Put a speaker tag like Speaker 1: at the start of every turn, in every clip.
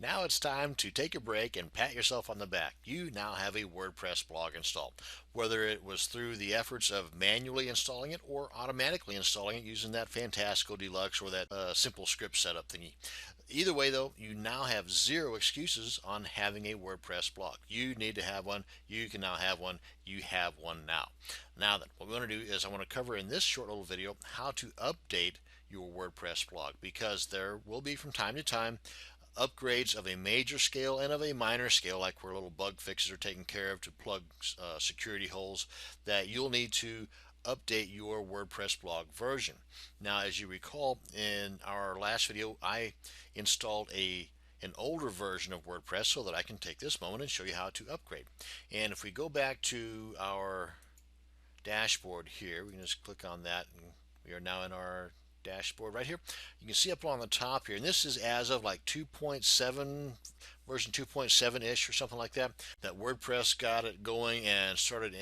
Speaker 1: Now it's time to take a break and pat yourself on the back. You now have a WordPress blog installed. Whether it was through the efforts of manually installing it or automatically installing it using that Fantastical Deluxe or that simple script setup thingy. Either way, though, you now have zero excuses on having a WordPress blog. You need to have one. You can now have one. You have one now. Now then, what we want to do is I want to cover in this short little video how to update your WordPress blog, because there will be from time to time upgrades of a major scale and of a minor scale, like where little bug fixes are taken care of to plug security holes, that you'll need to update your WordPress blog version. Now, as you recall, in our last video, I installed an older version of WordPress so that I can take this moment and show you how to upgrade. And if we go back to our dashboard here, we can just click on that, and we are now in our dashboard right here. You can see up on the top here, and this is as of like 2.7, version 2.7-ish or something like that, that WordPress got it going and started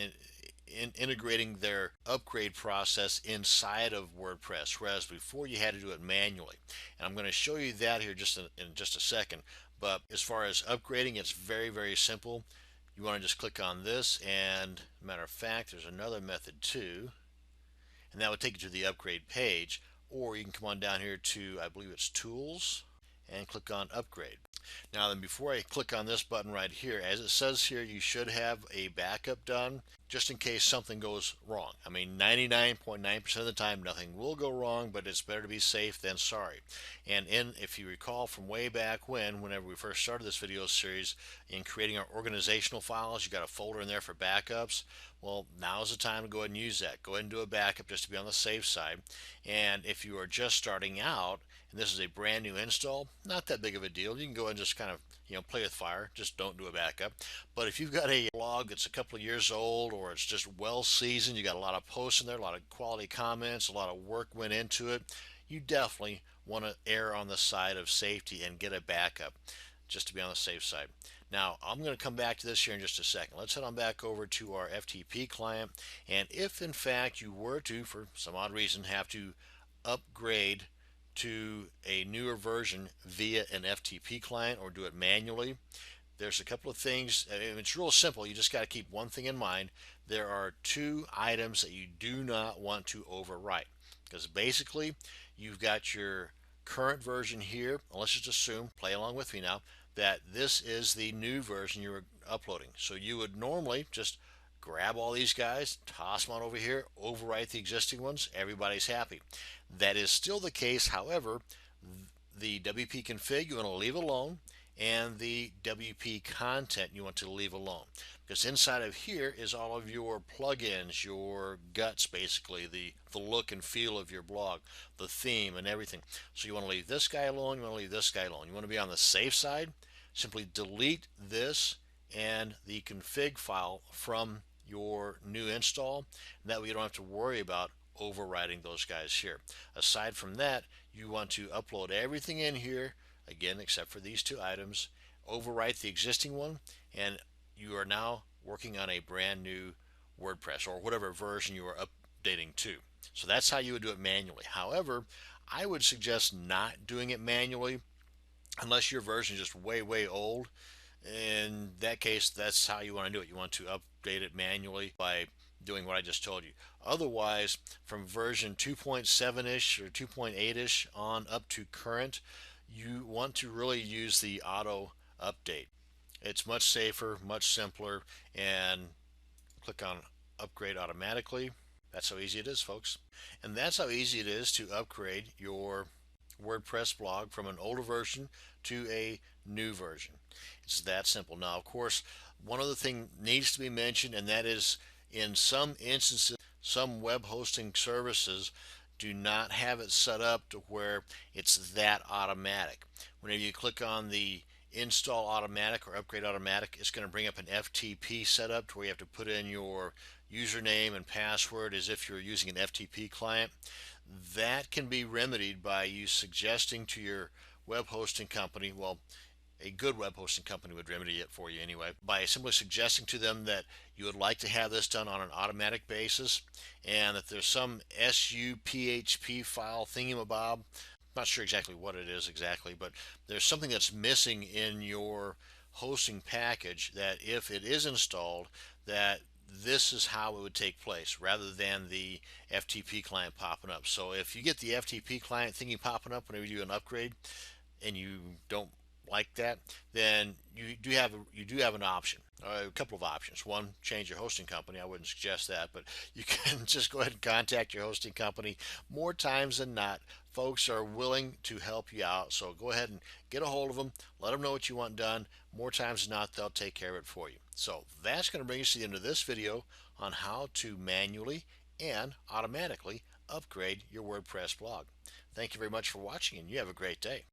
Speaker 1: integrating their upgrade process inside of WordPress, whereas before you had to do it manually. And I'm going to show you that here in just a second. But as far as upgrading, it's very, very simple. You want to just click on this, and matter of fact, there's another method too, and that would take you to the upgrade page. Or you can come on down here to, I believe it's Tools, and click on Upgrade. Now then, before I click on this button right here, as it says here, you should have a backup done just in case something goes wrong. I mean, 99.9% of the time nothing will go wrong, but it's better to be safe than sorry. And if you recall from way back whenever we first started this video series, in creating our organizational files, you got a folder in there for backups. Well, now's the time to go ahead and use that. Go ahead and do a backup just to be on the safe side. And if you are just starting out and this is a brand new install, not that big of a deal. You can go ahead and just kind of play with fire. Just don't do a backup. But if you've got a blog that's a couple of years old, or it's just well seasoned, you got a lot of posts in there, a lot of quality comments, a lot of work went into it, you definitely want to err on the side of safety and get a backup just to be on the safe side. Now, I'm going to come back to this here in just a second. Let's head on back over to our FTP client. And if in fact you were to, for some odd reason, have to upgrade to a newer version via an FTP client or do it manually, there's a couple of things. It's real simple. You just got to keep one thing in mind. There are two items that you do not want to overwrite, because basically you've got your current version here. Let's just assume, play along with me now, that this is the new version you're uploading. So you would normally just grab all these guys, toss them on over here, overwrite the existing ones, everybody's happy. That is still the case. However, the WP config you want to leave alone, and the WP content you want to leave alone, because inside of here is all of your plugins, your guts, basically the look and feel of your blog, the theme and everything. So you want to leave this guy alone, you want to leave this guy alone. You want to be on the safe side, simply delete this and the config file from your new install, and that way you don't have to worry about overriding those guys here. Aside from that, you want to upload everything in here again except for these two items, overwrite the existing one, and you are now working on a brand new WordPress or whatever version you are updating to. So that's how you would do it manually. However, I would suggest not doing it manually unless your version is just way old. In that case, that's how you want to do it. You want to update it manually by doing what I just told you. Otherwise, from version 2.7-ish or 2.8-ish on up to current, you want to really use the auto update. It's much safer, much simpler, and click on upgrade automatically. That's how easy it is, folks. And that's how easy it is to upgrade your WordPress blog from an older version to a new version. It's that simple. Now, of course, one other thing needs to be mentioned, and that is in some instances, some web hosting services do not have it set up to where it's that automatic. Whenever you click on the install automatic or upgrade automatic, it's going to bring up an FTP setup to where you have to put in your username and password as if you're using an FTP client. That can be remedied by you suggesting to your web hosting company, well, a good web hosting company would remedy it for you anyway, by simply suggesting to them that you would like to have this done on an automatic basis, and that there's some SUPHP file thingamabob not sure exactly what it is exactly, but there's something that's missing in your hosting package that if it is installed, that this is how it would take place rather than the FTP client popping up. So if you get the FTP client thingy popping up whenever you do an upgrade and you don't like that, then you do have an option, a couple of options. One, change your hosting company. I wouldn't suggest that, but you can just go ahead and contact your hosting company. More times than not, folks are willing to help you out. So go ahead and get a hold of them. Let them know what you want done. More times than not, they'll take care of it for you. So that's going to bring us to the end of this video on how to manually and automatically upgrade your WordPress blog. Thank you very much for watching, and you have a great day.